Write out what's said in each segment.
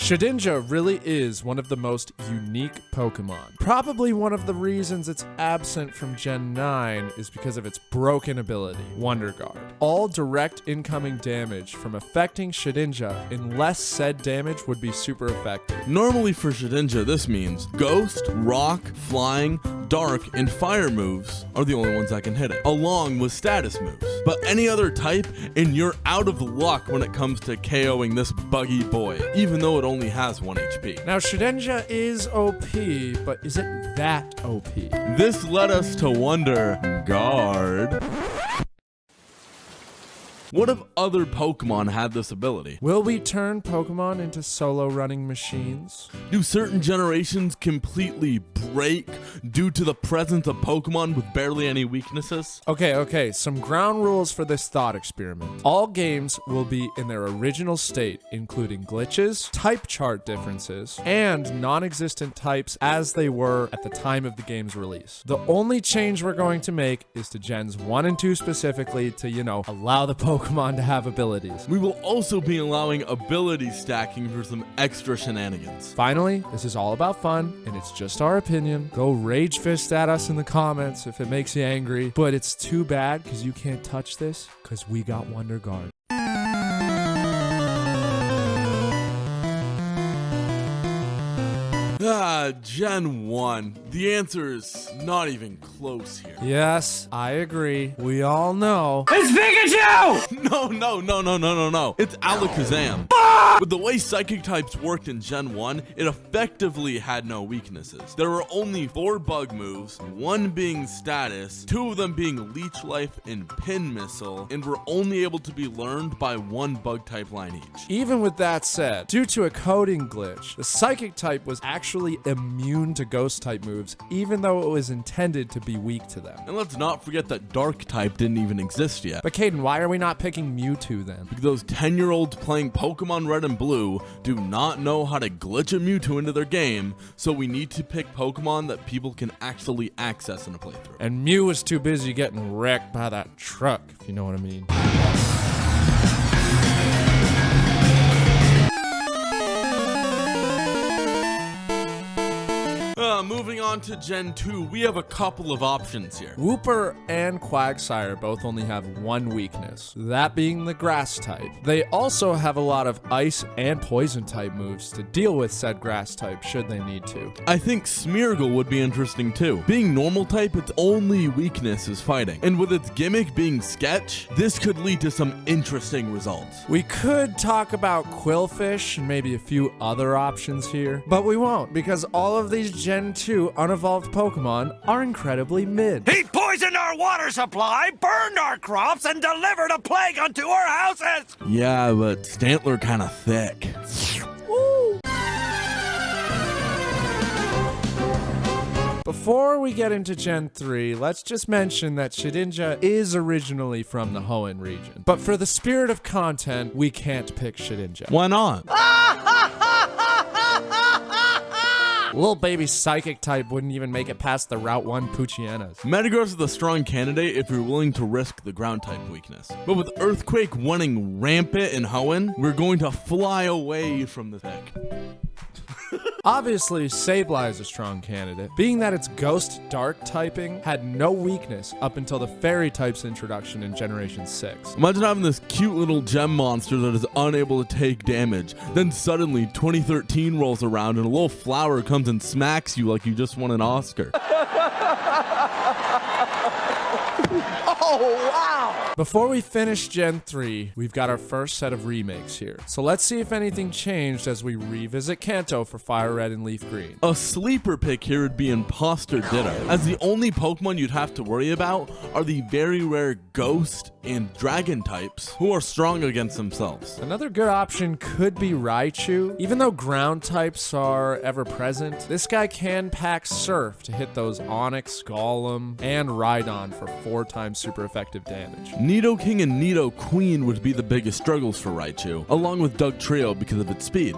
Shedinja really is one of the most unique Pokemon. Probably one of the reasons it's absent from Gen 9 is because of its broken ability, Wonderguard. All direct incoming damage from affecting Shedinja unless said damage would be super effective. Normally for Shedinja, this means Ghost, Rock, Flying, Dark, and Fire moves are the only ones that can hit it, along with status moves. But any other type, and you're out of luck when it comes to KOing this buggy boy, even though it only has 1 HP. Now Shedinja is OP, but is it that OP? This led us to wonder, Guard. What if other Pokemon had this ability? Will we turn Pokemon into solo running machines? Do certain generations completely break due to the presence of Pokemon with barely any weaknesses? Okay, some ground rules for this thought experiment. All games will be in their original state, including glitches, type chart differences, and non-existent types as they were at the time of the game's release. The only change we're going to make is to Gens 1 and 2 specifically to, allow the Pokemon to have abilities. We will also be allowing ability stacking for some extra shenanigans. Finally, this is all about fun, and it's just our opinion. Go rage fist at us in the comments if it makes you angry, but it's too bad because you can't touch this because we got wonderguard. Gen 1. The answer is not even close here. Yes, I agree. We all know. It's Pikachu! No. It's Alakazam. With the way Psychic types worked in Gen 1, it effectively had no weaknesses. There were only 4 bug moves, 1 being status, 2 of them being Leech Life and Pin Missile, and were only able to be learned by 1 bug type line each. Even with that said, due to a coding glitch, the Psychic type was actually immune to Ghost type moves, even though it was intended to be weak to them. And let's not forget that Dark type didn't even exist yet. But Caden, why are we not picking Mewtwo then? Because those 10-year-olds playing Pokemon Red and Blue do not know how to glitch a Mewtwo into their game, so we need to pick Pokemon that people can actually access in a playthrough. And Mew was too busy getting wrecked by that truck, if you know what I mean. Moving on to Gen 2, we have a couple of options here. Wooper and Quagsire both only have 1 weakness, that being the grass type. They also have a lot of ice and poison type moves to deal with said grass type should they need to. I think Smeargle would be interesting too. Being normal type, its only weakness is fighting. And with its gimmick being sketch, this could lead to some interesting results. We could talk about Quillfish and maybe a few other options here, but we won't because all of these Gen 2 unevolved Pokemon are incredibly mid. He poisoned our water supply, burned our crops, and delivered a plague unto our houses! Yeah, but Stantler kinda thick. Woo! Before we get into Gen 3, let's just mention that Shedinja is originally from the Hoenn region. But for the spirit of content, we can't pick Shedinja. Why not? Little baby Psychic type wouldn't even make it past the Route 1 Poochyenas. Metagross is a strong candidate if you're willing to risk the ground type weakness. But with Earthquake running rampant in Hoenn, we're going to fly away from the pick. Obviously, Sableye is a strong candidate, being that its Ghost Dark typing had no weakness up until the Fairy type's introduction in Generation 6. Imagine having this cute little gem monster that is unable to take damage. Then suddenly 2013 rolls around and a little flower comes and smacks you like you just won an Oscar. Oh, wow! Before we finish Gen 3, we've got our first set of remakes here. So let's see if anything changed as we revisit Kanto for FireRed and LeafGreen. A sleeper pick here would be Imposter Ditto, as the only Pokemon you'd have to worry about are the very rare Ghost and Dragon types, who are strong against themselves. Another good option could be Raichu. Even though ground types are ever present, this guy can pack Surf to hit those Onix, Golem, and Rhydon for 4 times super effective damage. Nidoking and Nidoqueen would be the biggest struggles for Raichu, along with Dugtrio because of its speed.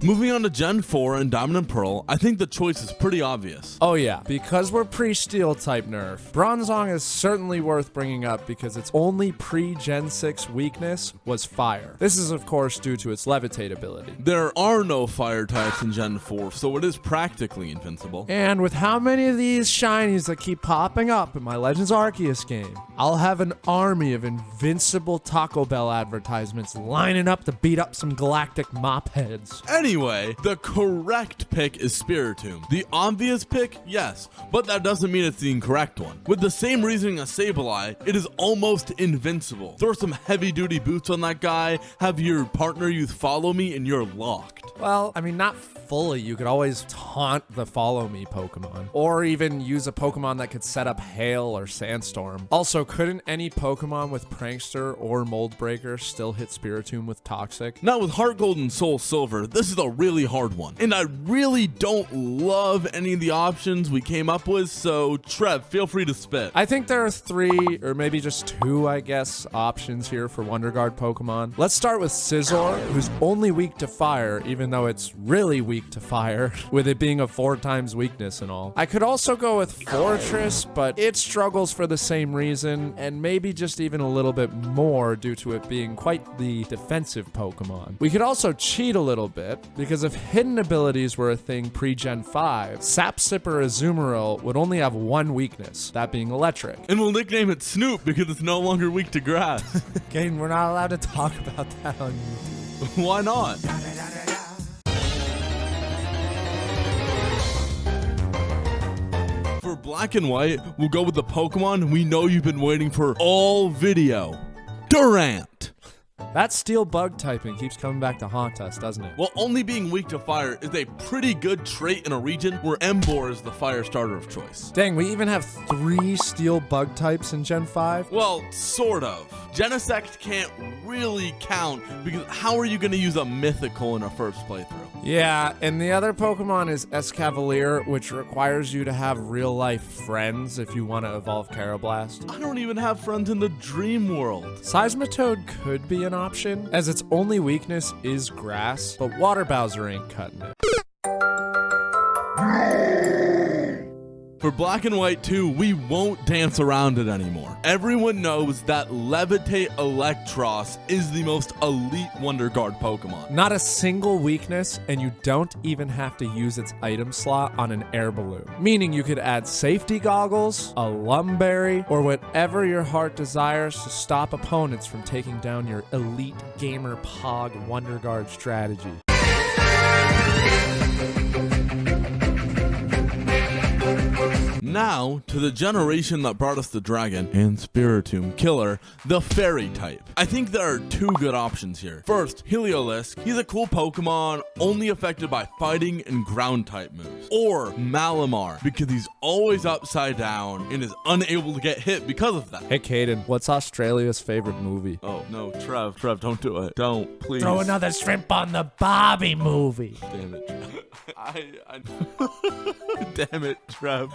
Moving on to Gen 4 and Diamond and Pearl, I think the choice is pretty obvious. Oh yeah, because we're pre-steel type nerf, Bronzong is certainly worth bringing up because its only pre-Gen 6 weakness was fire. This is of course due to its levitate ability. There are no fire types in Gen 4, so it is practically invincible. And with how many of these shinies that keep popping up in my Legends Arceus game, I'll have an army of invincible Taco Bell advertisements lining up to beat up some galactic mop heads. Anyway, the correct pick is Spiritomb. The obvious pick, yes, but that doesn't mean it's the incorrect one. With the same reasoning as Sableye, it is almost invincible. Throw some heavy-duty boots on that guy, have your partner youth follow me, and you're locked. Well, I mean, not fully. You could always taunt the follow me Pokemon, or even use a Pokemon that could set up Hail or Sandstorm. Also, couldn't any Pokemon with Prankster or Mold Breaker still hit Spiritomb with Toxic? Now with HeartGold and SoulSilver, this is a really hard one, and I really don't love any of the options we came up with, so Trev, feel free to spit. I think there are 3, or maybe just 2, I guess, options here for WonderGuard Pokemon. Let's start with Scizor, who's only weak to fire, even though it's really weak to fire, with it being a 4 times weakness and all. I could also go with Fortress, but it struggles for the same reason, and maybe just even a little bit more due to it being quite the defensive Pokemon. We could also cheat a little bit, because if hidden abilities were a thing pre-Gen 5, Sapsipper Azumarill would only have 1 weakness, that being electric. And we'll nickname it Snoop because it's no longer weak to grass. Gaten, we're not allowed to talk about that on YouTube. Why not? For Black and White, we'll go with the Pokemon we know you've been waiting for all video. Durant. That steel bug typing keeps coming back to haunt us, doesn't it? While only being weak to fire is a pretty good trait in a region where Emboar is the fire starter of choice. Dang, we even have 3 steel bug types in Gen 5? Well, sort of. Genesect can't really count because how are you going to use a mythical in a first playthrough? Yeah, and the other Pokemon is Escavalier, which requires you to have real-life friends if you want to evolve Karrablast. I don't even have friends in the dream world. Seismitoad could be an option, as its only weakness is grass, but Water Bowser ain't cutting it. For Black and White 2, we won't dance around it anymore. Everyone knows that Levitate Electros is the most elite WonderGuard Pokemon. Not a single weakness, and you don't even have to use its item slot on an air balloon. Meaning you could add safety goggles, a Lumberry, or whatever your heart desires to stop opponents from taking down your elite gamer Pog WonderGuard strategy. Now, to the generation that brought us the Dragon and Spiritomb Killer, the Fairy type. I think there are 2 good options here. First, Heliolisk. He's a cool Pokemon, only affected by fighting and ground type moves. Or Malamar, because he's always upside down and is unable to get hit because of that. Hey Caden, what's Australia's favorite movie? Oh, no, Trev, don't do it. Don't, please. Throw another shrimp on the Bobby movie. Damn it, Trev. Damn it, Trev.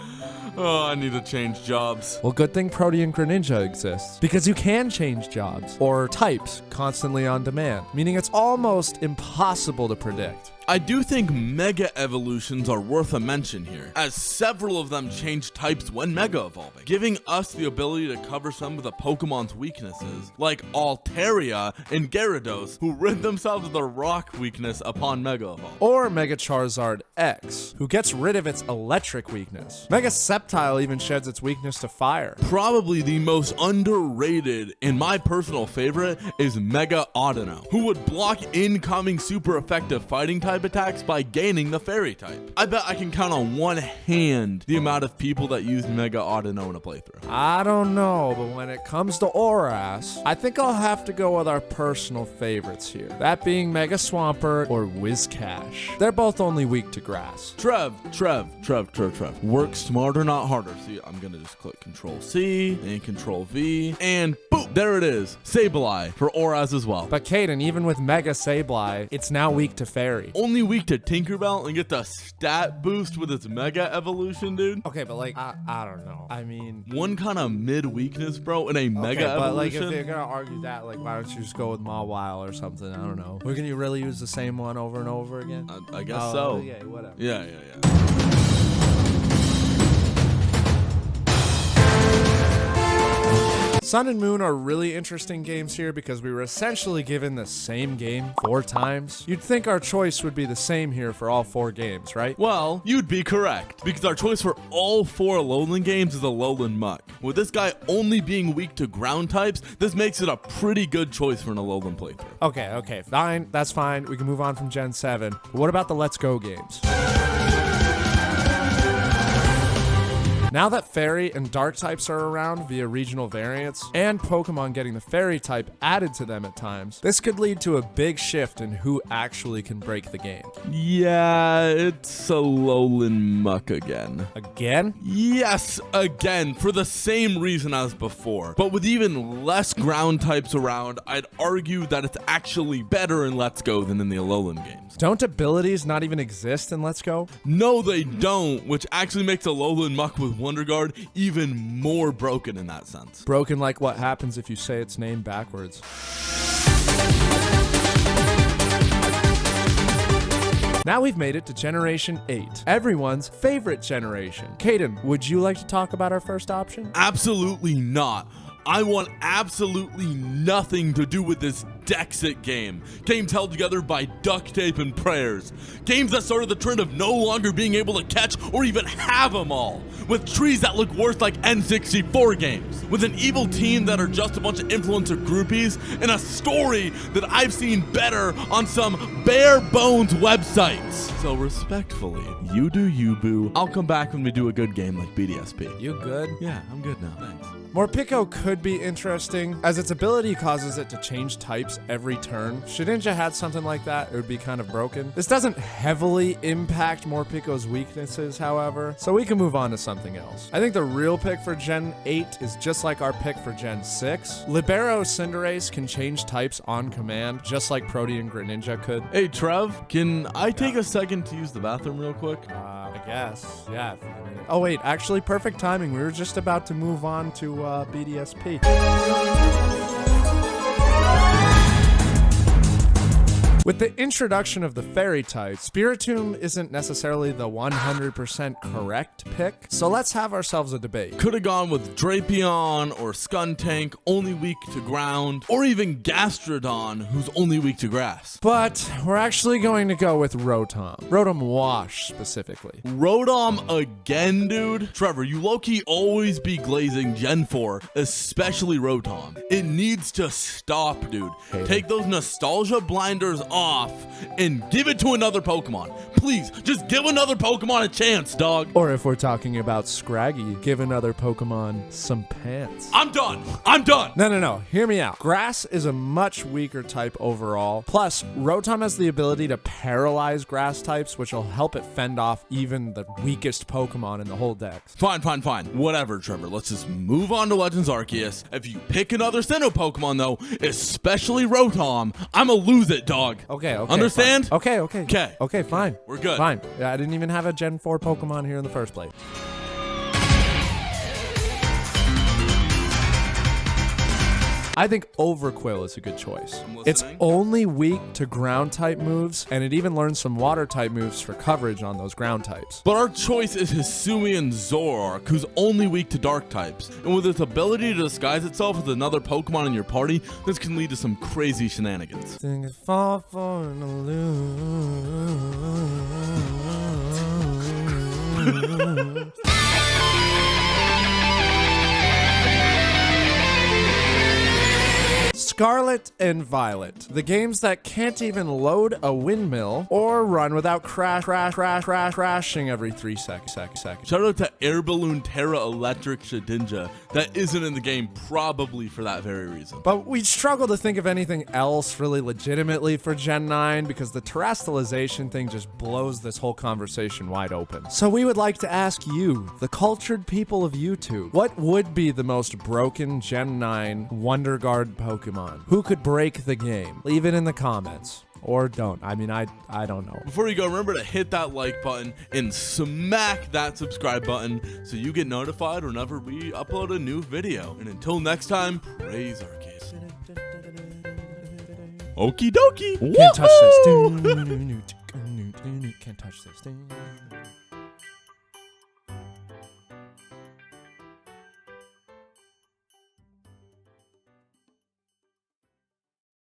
Oh, I need to change jobs. Well, good thing Protean Greninja exists, because you can change jobs, or types, constantly on demand, meaning it's almost impossible to predict. I do think Mega Evolutions are worth a mention here, as several of them change types when Mega Evolving, giving us the ability to cover some of the Pokemon's weaknesses, like Altaria and Gyarados, who rid themselves of the Rock weakness upon Mega Evolve. Or Mega Charizard X, who gets rid of its electric weakness. Mega Sceptile even sheds its weakness to fire. Probably the most underrated, and my personal favorite, is Mega Audino, who would block incoming super effective fighting type attacks by gaining the Fairy type. I bet I can count on one hand the amount of people that use Mega Audino in a playthrough. I don't know, but when it comes to Oras, I think I'll have to go with our personal favorites here. That being Mega Swampert or Whiscash. They're both only weak to grass. Trev. Work smarter, not harder. See, I'm gonna just click Control C and Control V, and boom, there it is. Sableye for Oras as well. But Caden, even with Mega Sableye, it's now weak to Fairy. only weak to Tinkerbell and get the stat boost with its Mega Evolution, dude. Okay, but like, I don't know. I mean, One kind of mid weakness, bro, in a Mega okay, but Evolution. like, if you're gonna argue that, like, why don't you just go with Mawile or something? I don't know. We're gonna really use the same one over and over again? I guess so. Yeah, whatever. Yeah. Sun and Moon are really interesting games here because we were essentially given the same game 4 times. You'd think our choice would be the same here for all 4 games, right? Well, you'd be correct, because our choice for all 4 Alolan games is a Alolan Muck. With this guy only being weak to ground types, this makes it a pretty good choice for an Alolan playthrough. Okay, fine. That's fine. We can move on from Gen 7. But what about the Let's Go games? Now that Fairy and Dark types are around via regional variants, and Pokemon getting the Fairy type added to them at times, this could lead to a big shift in who actually can break the game. Yeah, it's Alolan Muck again. Again? Yes, again, for the same reason as before. But with even less ground types around, I'd argue that it's actually better in Let's Go than in the Alolan games. Don't abilities not even exist in Let's Go? No, they don't, which actually makes Alolan Muck with wonderguard even more broken in that sense. Broken like what happens if you say its name backwards. Now we've made it to Generation 8, everyone's favorite generation. Caden, would you like to talk about our first option? Absolutely not. I want absolutely nothing to do with this Dexit game. Games held together by duct tape and prayers. Games that started the trend of no longer being able to catch or even have them all. With trees that look worse like N64 games. With an evil team that are just a bunch of influencer groupies. And a story that I've seen better on some bare bones websites. So respectfully, you do you, boo. I'll come back when we do a good game like BDSP. You good? Yeah, I'm good now. Thanks. Morpeko could be interesting, as its ability causes it to change types every turn. Shedinja had something like that, it would be kind of broken. This doesn't heavily impact Morpeko's weaknesses, however, so we can move on to something else. I think the real pick for Gen 8 is just like our pick for Gen 6. Libero Cinderace can change types on command, just like Protean Greninja could. Hey, Trev, can I take a second to use the bathroom real quick? I guess, yeah. Oh wait, actually perfect timing. We were just about to move on to BDSP. With the introduction of the Fairy type, Spiritomb isn't necessarily the 100% correct pick, so let's have ourselves a debate. Could have gone with Drapion or Skuntank, only weak to ground, or even Gastrodon, who's only weak to grass. But we're actually going to go with Rotom. Rotom Wash, specifically. Rotom again, dude? Trevor, you low-key always be glazing Gen 4, especially Rotom. It needs to stop, dude. Take those nostalgia blinders off and give it to another Pokemon. Please, just give another Pokemon a chance, dog. Or if we're talking about Scraggy, give another Pokemon some pants. I'm done. No. Hear me out. Grass is a much weaker type overall. Plus, Rotom has the ability to paralyze grass types, which will help it fend off even the weakest Pokemon in the whole dex. Fine. Whatever, Trevor. Let's just move on to Legends Arceus. If you pick another Sinnoh Pokemon, though, especially Rotom, I'ma lose it, dog. Okay. Understand? Fine. Okay. Okay, fine. We're good. Fine. Yeah, I didn't even have a Gen 4 Pokemon here in the first place. I think Overquill is a good choice. It's only weak to ground type moves, and it even learns some water type moves for coverage on those ground types. But our choice is Hisuian Zoroark, who's only weak to dark types. And with its ability to disguise itself as another Pokemon in your party, this can lead to some crazy shenanigans. Fall for an illusion. Scarlet and Violet, the games that can't even load a windmill or run without crashing every 3 seconds. Shout out to Air Balloon Terra Electric Shedinja that isn't in the game, probably for that very reason. But we struggle to think of anything else really legitimately for Gen 9 because the terrestrialization thing just blows this whole conversation wide open. So we would like to ask you, the cultured people of YouTube, what would be the most broken Gen 9 wonderguard Pokemon? Who could break the game? Leave it in the comments. Or don't. I mean, I don't know. Before you go, remember to hit that like button and smack that subscribe button so you get notified whenever we upload a new video. And until next time, praise Arceus. Okie dokie. Can't touch this. Can't touch this.